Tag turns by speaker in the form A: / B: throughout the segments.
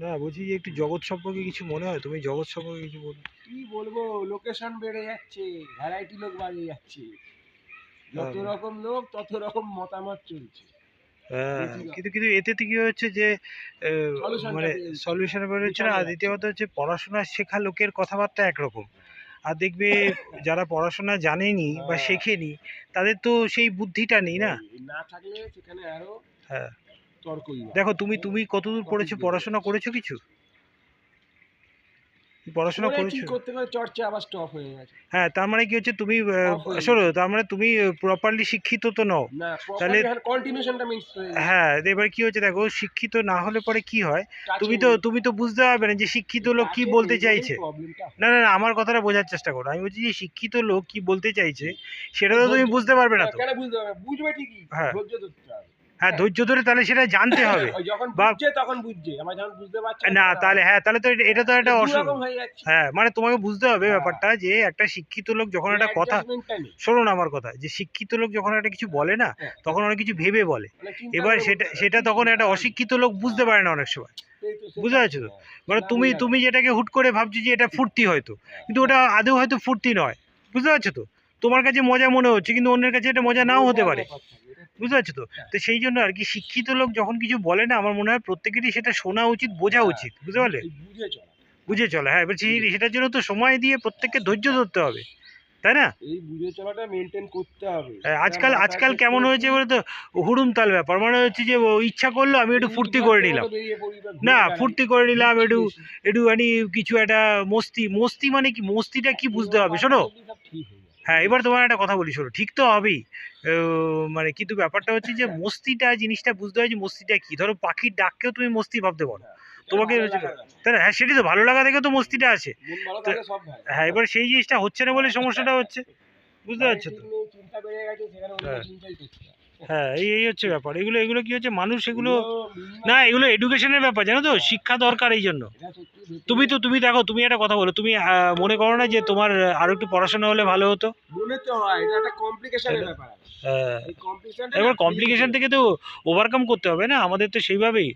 A: না বলছি যে একটু জগৎ সম্পর্কে কিছু মনে হয়, তুমি জগৎ সম্পর্কে কিছু বলো।
B: কি বলবো, লোকেশন বেড়ে যাচ্ছে, ভ্যারাইটি লোক বাড়ে যাচ্ছে, যত রকম লোক তত রকম মতামত চলছে।
A: হ্যাঁ, কিন্তু কিন্তু এতে কি হচ্ছে যে মানে সলিউশন বেরোচ্ছে না। আর দ্বিতীয়ত হচ্ছে পড়াশোনা শেখা লোকের কথাবার্তা একরকম, আর দেখবে যারা পড়াশোনা জানেনি বা শেখেনি তাদের তো সেই বুদ্ধিটা নেই না।
B: না থাকলে সেখানে আরো
A: হ্যাঁ,
B: তর্কই।
A: দেখো তুমি তুমি কতদূর পড়েছো, পড়াশোনা করেছো কিছু? পড়াশোনা করেছো?
B: করতে করে চর্চা আবার স্টপ হয়ে গেছে।
A: হ্যাঁ, তার মানে কি হচ্ছে তুমি শোনো, তার মানে তুমি প্রপারলি শিক্ষিত তো নও।
B: না,
A: তাহলে
B: কন্টিনিউশনটা মিস হয়ে গেছে।
A: হ্যাঁ, এবার কি হচ্ছে দেখো, শিক্ষিত না হলে পরে কি হয়, তুমি তো বুঝতে পারবে না যে শিক্ষিত লোক কি বলতে চাইছে। না না না, আমার কথাটা বোঝার চেষ্টা করো। আমি বলছি যে শিক্ষিত লোক কি বলতে চাইছে সেটা তো তুমি বুঝতে পারবে না তো।
B: কেন বুঝতে পারবে? বুঝবে ঠিকই,
A: হ্যাঁ
B: ধৈর্য ধরতে হবে।
A: হ্যাঁ, ধৈর্য ধরে তাহলে সেটা জানতে হবে।
B: যখন
A: বা
B: বুঝছে তখন বুঝছে, আমার যখন বুঝতে পারছে
A: না, তাহলে হ্যাঁ, তাহলে তো এটা তো একটা
B: দুরকম হয়ে যাচ্ছে।
A: হ্যাঁ, মানে তোমাকে বুঝতে হবে ব্যাপারটা যে একটা শিক্ষিত লোক যখন একটা কথা, শোনো না আমার কথা, যে শিক্ষিত লোক যখন একটা কিছু বলে না তখন অনেক কিছু ভেবে বলে। এবার সেটা সেটা তখন একটা অশিক্ষিত লোক বুঝতে পারে না অনেক সময়। বুঝতে পারছো তো? মানে তুমি তুমি যেটাকে হুট করে ভাবছো যে এটা ফুর্তি হয়তো, কিন্তু ওটা আদৌ হয়তো ফুর্তি নয়। বুঝতে পারছো তো? তোমার কাছে মজা মনে হচ্ছে কিন্তু অন্যের কাছে এটা মজা নাও হতে পারে। বুঝতে পারছো তো? তো সেই জন্য আর কি শিক্ষিত লোক যখন কিছু বলে না, আমার মনে হয় প্রত্যেকেরই সেটা শোনা উচিত, বোঝা উচিত। বুঝতে পারলে? বুঝে চলা, হ্যাঁ। এবার সেটার জন্য তো সময় দিয়ে প্রত্যেককে ধৈর্য ধরতে হবে, তাই না?
B: এই বুঝে চলাটা মেনটেন করতে হবে।
A: আজকাল আজকাল কেমন হয়েছে বলে তো, হুড়ুম তাল ব্যাপার। মানে হচ্ছে যে ও ইচ্ছা করলো আমি একটু ফুর্তি করে নিলাম, না ফুর্তি করে নিলাম একটু, একটুখানি কিছু একটা মস্তি। মস্তি মানে কি, মস্তিটা কি বুঝতে হবে, শোনো। হ্যাঁ, এবার তোমার একটা কথা বলি, শোনো, ঠিক তো হবেই, মানে কিন্তু ব্যাপারটা হচ্ছে যে মস্তিটা জিনিসটা বুঝতে হয় যে মস্তিটা কি। ধরো পাখির ডাককেও তুমি মস্তি ভাবতে পারো, তোমাকে, তাই না? হ্যাঁ, সেটাই তো, ভালো লাগা দেখে তো মস্তিটা আছে। তো হ্যাঁ, এবার সেই জিনিসটা হচ্ছে না বলে সমস্যাটা হচ্ছে। বুঝতে পারছো তো? হ্যাঁ হ্যাঁ, এই এই হচ্ছে ব্যাপার। এগুলো এগুলো কি হচ্ছে, মানুষ এগুলো না, এগুলো এডুকেশনের ব্যাপার, জানো তো, শিক্ষা দরকার এই জন্য। তুমি দেখো, তুমি একটা কথা বলো, তুমি মনে করো না যে তোমার আরো একটু পড়াশোনা হলে ভালো হতো?
B: মনে তো হয়, এটা একটা কমপ্লিকেশনের ব্যাপার।
A: এবার কমপ্লিকেশন থেকে তো ওভারকাম করতে হবে না আমাদের, তো সেইভাবেই।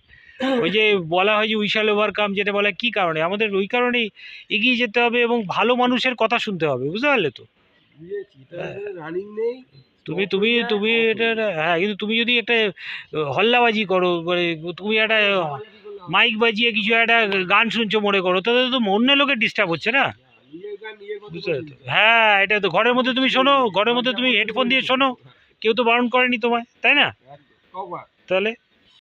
A: ওই যে বলা হয় যে উই শ্যাল ওভারকাম, যেটা বলে কি কারণে, আমাদের ওই কারণেই এগিয়ে যেতে হবে এবং ভালো মানুষের কথা শুনতে হবে। বুঝতে পারলে তো?
B: রানিং নেই,
A: তুমি তুমি তুমি এটা, হ্যাঁ, কিন্তু তুমি যদি একটা হল্লাবাজি করো, মানে তুমি একটা মাইক বাজিয়ে কিছু একটা গান শুনছো মনে করো, তাহলে তো অন্য লোকের ডিস্টার্ব হচ্ছে না। বুঝতে পারছো? হ্যাঁ, এটা তো ঘরের মধ্যে তুমি শোনো, ঘরের মধ্যে তুমি হেডফোন দিয়ে শোনো, কেউ তো বারণ করেনি তোমায়, তাই না? তাহলে